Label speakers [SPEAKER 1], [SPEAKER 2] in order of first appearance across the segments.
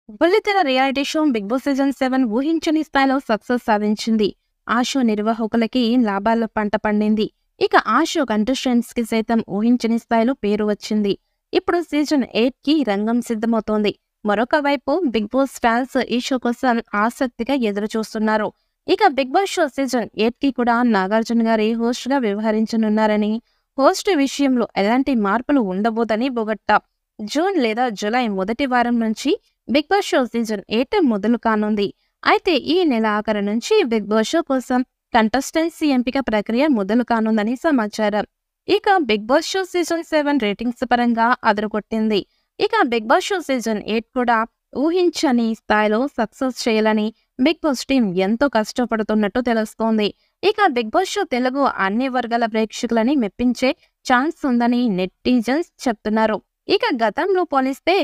[SPEAKER 1] బుల్లితెర reality show Bigg Boss season 7 ఊహించని స్థాయిలో సక్సెస్ సాధించింది. ఆ షో నిర్వాహకులకి లాభాల పంట పండింది. ఇక ఆ షో కంటెస్టెంట్స్ కి సైతం ఊహించని స్థాయిలో పేరు వచ్చింది. ఇప్పుడు సీజన్ 8 కి రంగం సిద్ధమవుతోంది. మరొక వైపు బిగ్ బాస్ ఫ్యాన్స్ ఈ షో కోసం ఆసక్తిగా ఎదురు చూస్తున్నారు. ఇక బిగ్ బాస్ షో సీజన్ 8 కి కూడా నాగార్జున గారి హోస్ట్ గా వ్యవహరించనున్నారని, హోస్ట్ విషయంలో ఎలాంటి మార్పులు ఉండబోదని బొగట్టా. జూన్ లేదా జూలై మొదటి వారం నుంచి బిగ్ బాస్ షో సీజన్ 8 మొదలు కానుంది. అయితే ఈ నెల ఆఖరు నుంచి బిగ్ బాస్ షో కోసం కంటెస్టెన్సీ ఎంపిక ప్రక్రియ మొదలు కానుందని సమాచారం. ఇక Bigg Boss show season 7 ratings పరంగా అదరగొట్టింది. ఇక బిగ్ బాస్ షో సీజన్ 8 కూడా ఊహించని స్థాయిలో సక్సెస్ చేయాలని బిగ్ బాస్ టీం ఎంతో కష్టపడుతున్నట్టు తెలుస్తోంది. ఇక బిగ్ బాస్ షో తెలుగు అన్ని వర్గాల ప్రేక్షకులని మెప్పించే ఛాన్స్ ఉందని నెటిజన్స్ చెప్తున్నారు. ఇక గతంలో పోలిస్తే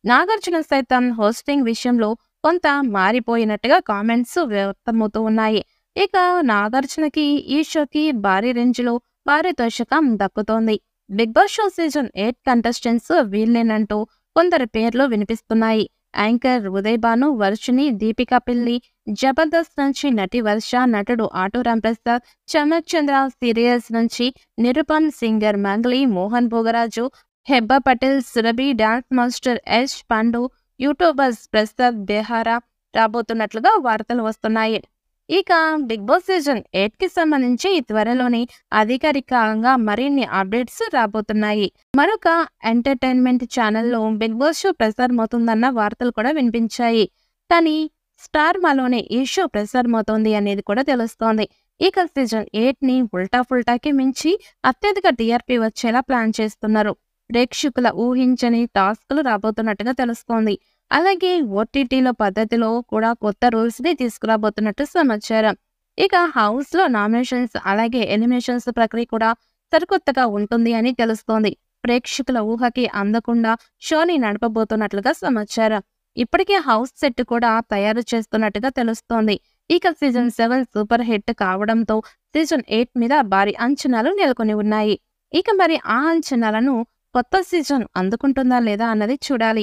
[SPEAKER 1] నాగార్జున సైతం హోస్టింగ్ విషయంలో కొంత మారిపోయినట్టుగా కామెంట్స్ వ్యక్తమవుతూ ఉన్నాయి. ఇక నాగార్జునకి ఈ షోకి భారీ రేంజ్లో పారితోషికం దక్కుతోంది. Bigg Boss show season 8 contestants వీళ్ళేనంటూ కొందరి పేర్లు వినిపిస్తున్నాయి. యాంకర్ ఉదయ్ భాను, వర్షిణి, దీపికా పిల్లి, జబర్దస్త్ నుంచి నటి వర్ష, నటుడు ఆటో రాంప్రసాద్, చమక్ చంద్ర సీరియల్స్ నుంచి Nirupam, singer Mangli, Mohan Bhogaraju, Hebah Patel, Surabhi, dance master Yash Pandu, youtubers Prasad Behara రాబోతున్నట్లుగా వార్తలు వస్తున్నాయి. ఇక బిగ్ బాస్ సీజన్ 8 కి సంబంధించి త్వరలోనే అధికారికంగా మరిన్ని అప్డేట్స్ రాబోతున్నాయి. మరొక ఎంటర్టైన్మెంట్ ఛానల్లో బిగ్ బాస్ షో ప్రసారమవుతుందన్న వార్తలు కూడా వినిపించాయి. కానీ స్టార్ మాలోనే ఈ షో ప్రసారమవుతోంది అనేది కూడా తెలుస్తోంది. ఇక సీజన్ 8 ని ఉల్టా ఫుల్టాకి మించి అత్యధిక టీఆర్పీ వచ్చేలా ప్లాన్ చేస్తున్నారు. ప్రేక్షకుల ఊహించని టాస్క్లు రాబోతున్నట్టుగా తెలుస్తోంది. అలాగే ఓటీటీలో పద్ధతిలో కూడా కొత్త రూల్స్ ని తీసుకురాబోతున్నట్టు సమాచారం. ఇక హౌస్ లో నామినేషన్స్ అలాగే ఎలిమినేషన్స్ ప్రక్రియ కూడా సరికొత్తగా ఉంటుంది అని తెలుస్తోంది. ప్రేక్షకుల ఊహకి అందకుండా షోని నడపబోతున్నట్లుగా సమాచారం. ఇప్పటికే హౌస్ సెట్ కూడా తయారు చేస్తున్నట్టుగా తెలుస్తోంది. ఇక సీజన్ 7 సూపర్ హిట్ కావడంతో సీజన్ 8 మీద భారీ అంచనాలు నెలకొని ఉన్నాయి. ఇక మరి ఆ అంచనాలను కొత్త సీజన్ అందుకుంటుందా లేదా అన్నది చూడాలి.